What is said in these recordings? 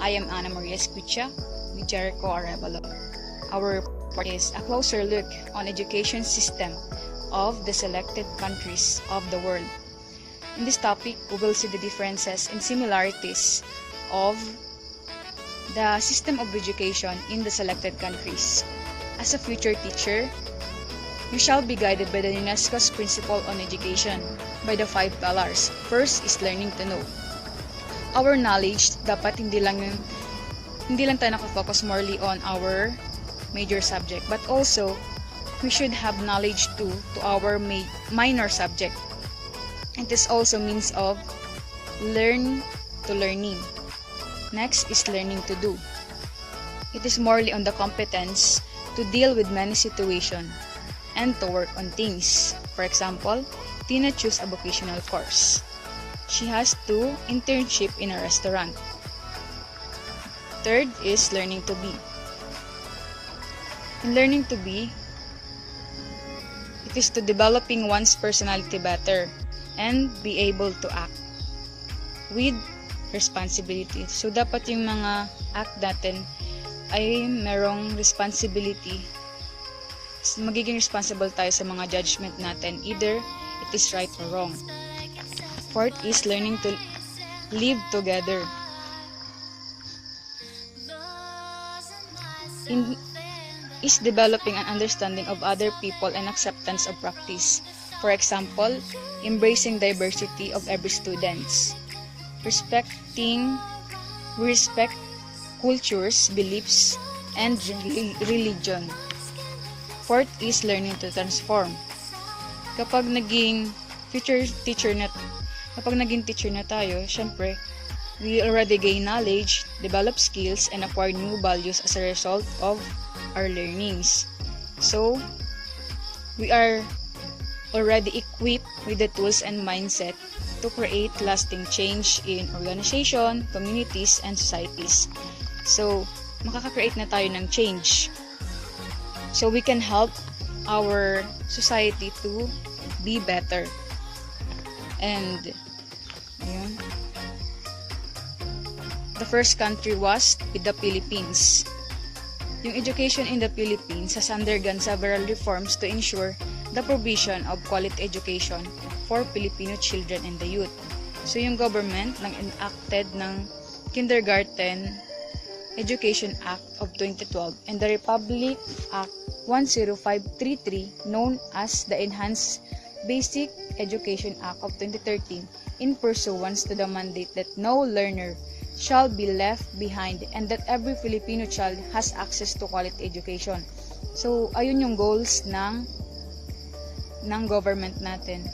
I am Ana Marie Ascutia with Jerico Arevalo. Our report is a closer look on education system of the selected countries of the world. In this topic, we will see the differences and similarities of the system of education in the selected countries. As a future teacher, you shall be guided by the UNESCO's principle on education by the 5 pillars. First is learning to know. Our knowledge dapat hindi lang tayo nakafocus morely on our major subject, but also we should have knowledge too to our minor subject. It is also means of learn to learning. Next is learning to do. It is morely on the competence to deal with many situations and to work on things. For example, Tina choose a vocational course. She has to internship in a restaurant. Third is learning to be. In learning to be, it is to developing one's personality better and be able to act with responsibility. So, dapat yung mga act natin ay merong responsibility. Magiging responsible tayo sa mga judgment natin. Either it is right or wrong. Fourth is learning to live together. Is developing an understanding of other people and acceptance of practice. For example, embracing diversity of every students. We respect cultures, beliefs, and religion. Fourth is learning to transform. Kapag naging teacher na tayo, syempre, we already gain knowledge, develop skills, and acquire new values as a result of our learnings. So, we are already equipped with the tools and mindset to create lasting change in organization, communities, and societies. So, makaka-create na tayo ng change. So, we can help our society to be better. And, ayun. The first country was with the Philippines. Yung education in the Philippines has undergone several reforms to ensure the provision of quality education for Filipino children and the youth. So, yung government nang enacted ng Kindergarten Education Act of 2012 and the Republic Act 10533 known as the Enhanced Basic Education Act of 2013 in pursuance to the mandate that no learner shall be left behind and that every Filipino child has access to quality education. So, ayun yung goals ng government natin,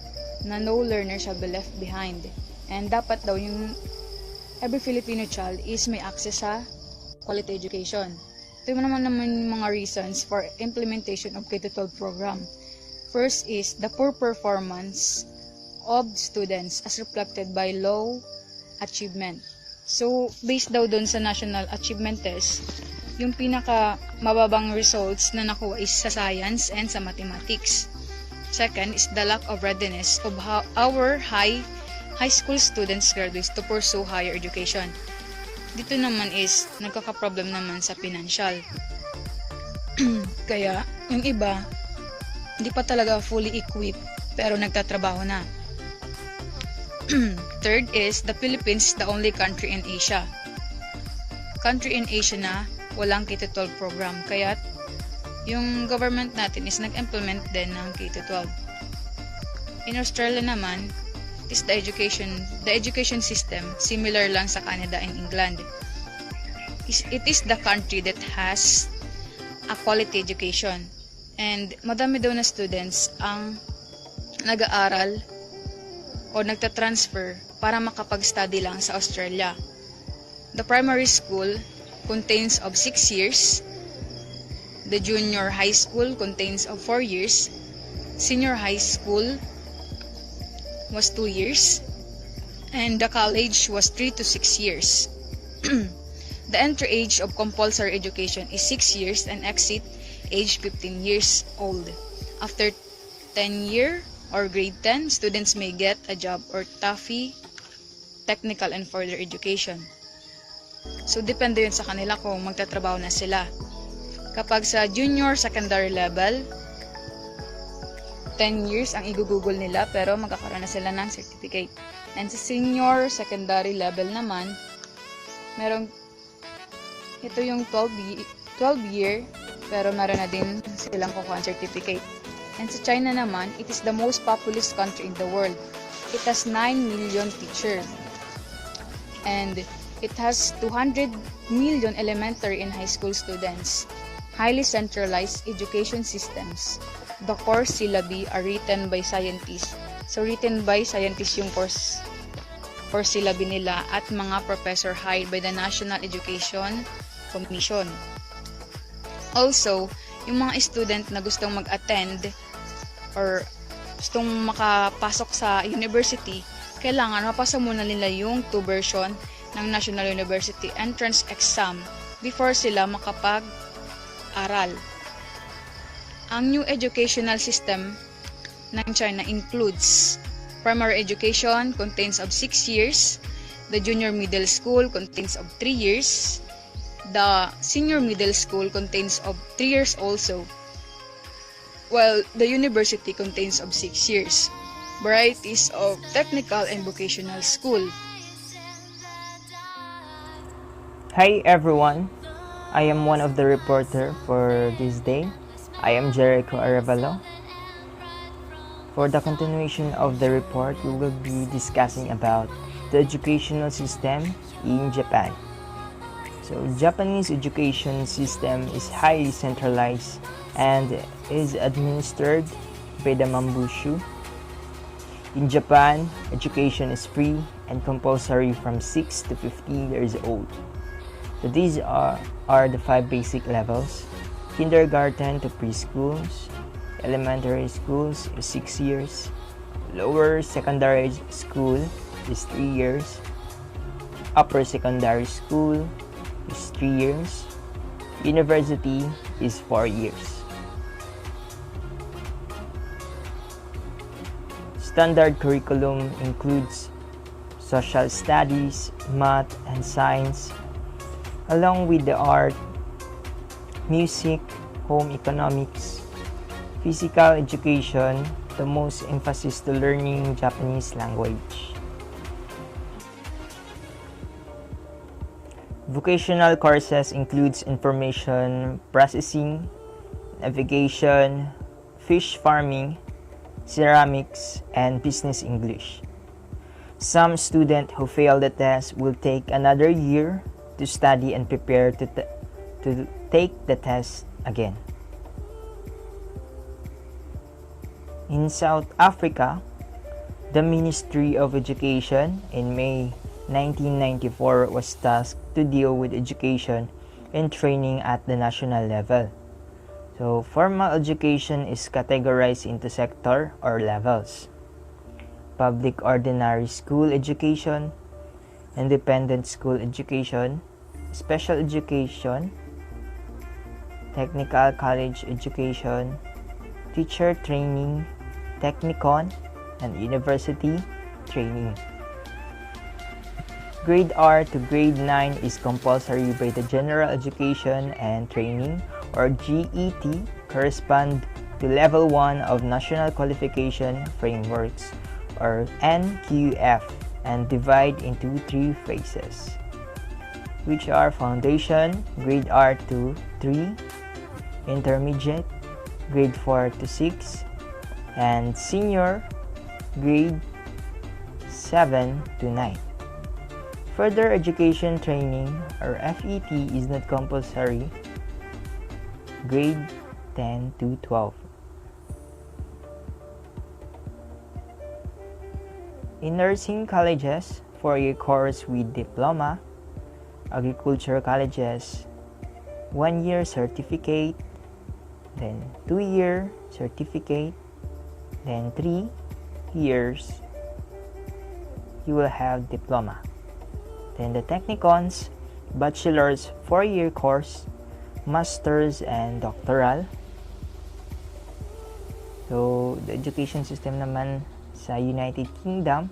na no learner shall be left behind. And dapat daw yung every Filipino child is may access sa quality education. Ito naman yung mga reasons for implementation of K-12 program. First is the poor performance of students as reflected by low achievement. So, based daw dun sa National Achievement Test, yung pinaka mababang results na nakuha is sa science and sa mathematics. Second is the lack of readiness of our high school students graduates to pursue higher education. Dito naman is nagkaka-problem naman sa financial. Kaya yung iba hindi pa talaga fully equipped pero nagtatrabaho na. Third is the Philippines is the only country in Asia. Country in Asia na walang K-12 program. Kaya yung government natin is nag-implement din ng K-12. In Australia naman, is the education system similar lang sa Canada and England. It is the country that has a quality education. And madami daw na students ang nag-aaral o nagta-transfer para makapag-study lang sa Australia. The primary school contains of 6 years. The junior high school contains of 4 years. Senior high school was 2 years. And the college was 3 to 6 years. The entry age of compulsory education is 6 years and exit age 15 years old. After 10 year or grade 10, students may get a job or TAFE, technical and further education. So, depende yun sa kanila kung magtatrabaho na sila. Kapag sa junior secondary level, 10 years ang igugugol nila pero magkakaroon na sila ng certificate. And sa senior secondary level naman, ito yung 12 year pero meron na din silang kukuha certificate. And sa China naman, it is the most populous country in the world. It has 9 million teachers. And it has 200 million elementary and high school students. Highly centralized education systems. The course syllabi are written by scientists. So, written by scientists yung course syllabi nila at mga professor hired by the National Education Commission. Also, yung mga student na gustong mag-attend or gustong makapasok sa university, kailangan mapasa muna nila yung 2 version ng National University Entrance Exam before sila makapag-aral. Ang new educational system ng China includes primary education contains of 6 years, the junior middle school contains of 3 years, the senior middle school contains of 3 years also, while the university contains of 6 years. Varieties of technical and vocational school. Hi everyone, I am one of the reporter for this day. I am Jerico Arevalo. For the continuation of the report, we will be discussing about the educational system in Japan. So, Japanese education system is highly centralized and is administered by the Mambushu. In Japan, education is free and compulsory from 6 to 15 years old. So these are the 5 basic levels: kindergarten to preschools, elementary schools is 6 years, lower secondary school is 3 years, upper secondary school is 3 years, university is 4 years. Standard curriculum includes social studies, math, and science, along with the art, music, home economics, physical education, the most emphasis to learning Japanese language. Vocational courses includes information processing, navigation, fish farming, ceramics, and business English. Some students who fail the test will take another year to study and prepare to take the test again. In South Africa, the Ministry of Education in May 1994 was tasked to deal with education and training at the national level. So, formal education is categorized into sector or levels: public ordinary school education, independent school education, special education, technical college education, teacher training, technicon, and university training. Grade R to grade 9 is compulsory by the General Education and Training or GET, correspond to Level 1 of National Qualification Frameworks or NQF, and divide into 3 phases, which are Foundation, grade R to 3, Intermediate, grade 4 to 6, and Senior, grade 7 to 9. Further education training or FET is not compulsory, grade 10 to 12. In nursing colleges, 4-year course with diploma, agriculture colleges, 1-year certificate, then 2-year certificate, then 3 years you will have diploma. Then the technicons, bachelor's 4-year course, master's, and doctoral. So the education system naman sa United Kingdom,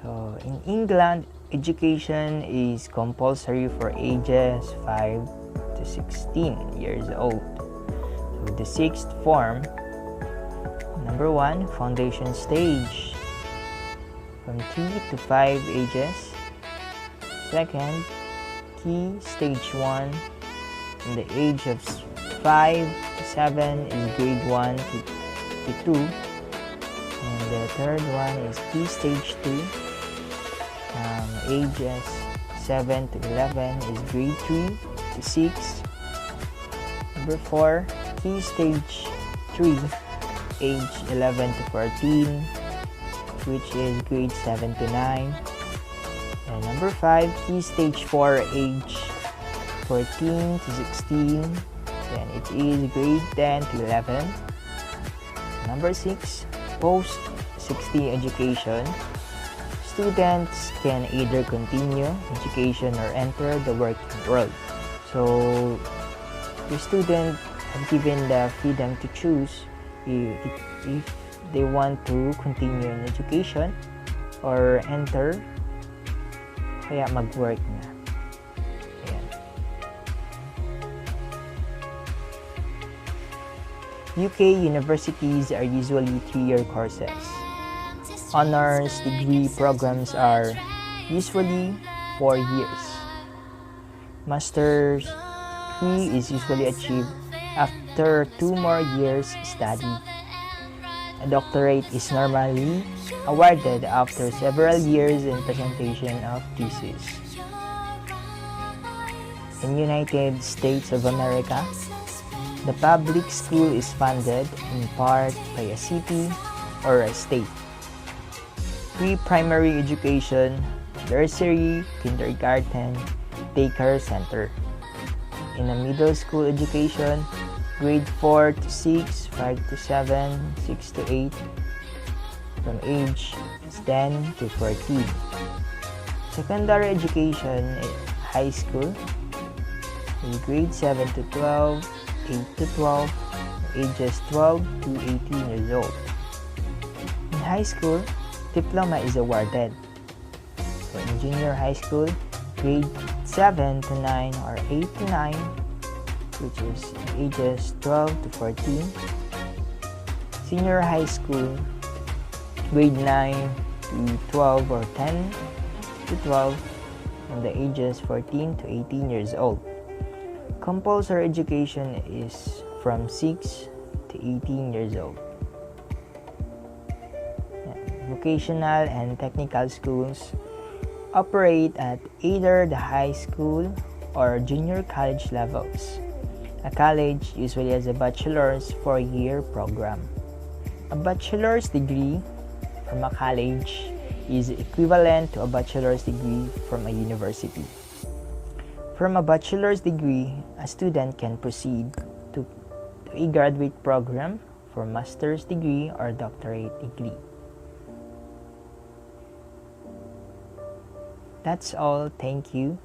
so in England education is compulsory for ages 5 to 16 years old. So the sixth form, number 1, foundation stage, from 3 to 5 ages. Second, key stage 1, from the age of 5 to 7 is grade 1 to 2. And the third one is key stage 2. Ages 7 to 11 is grade 3 to 6. Number 4, key stage 3, age 11 to 14, which is grade 7 to 9. And number 5, key stage 4, age 14 to 16, then it is grade 10 to 11. Number 6, post-16 education. Students can either continue education or enter the working world. So, the student are given the freedom to choose if they want to continue in education or enter, kaya mag-work na. Ayan. UK universities are usually 3-year courses. Honors degree programs are usually 4 years. Master's degree is usually achieved after 2 more years study. A doctorate is normally awarded after several years in presentation of thesis. In United States of America, the public school is funded in part by a city or a state. Pre-primary education, nursery, kindergarten, daycare center. In a middle school education, grade 4 to 6, 5 to 7, 6 to 8, from age 10 to 14. Secondary education, high school, in grade 7 to 12, 8 to 12, ages 12 to 18 years old. In high school, diploma is awarded. So in junior high school, grade 7 to 9 or 8 to 9, which is ages 12 to 14. Senior high school, grade 9 to 12 or 10 to 12, and the ages 14 to 18 years old. Compulsory education is from 6 to 18 years old. Vocational and technical schools operate at either the high school or junior college levels. A college usually has a bachelor's 4-year program. A bachelor's degree from a college is equivalent to a bachelor's degree from a university. From a bachelor's degree, a student can proceed to a graduate program for master's degree or doctorate degree. That's all. Thank you.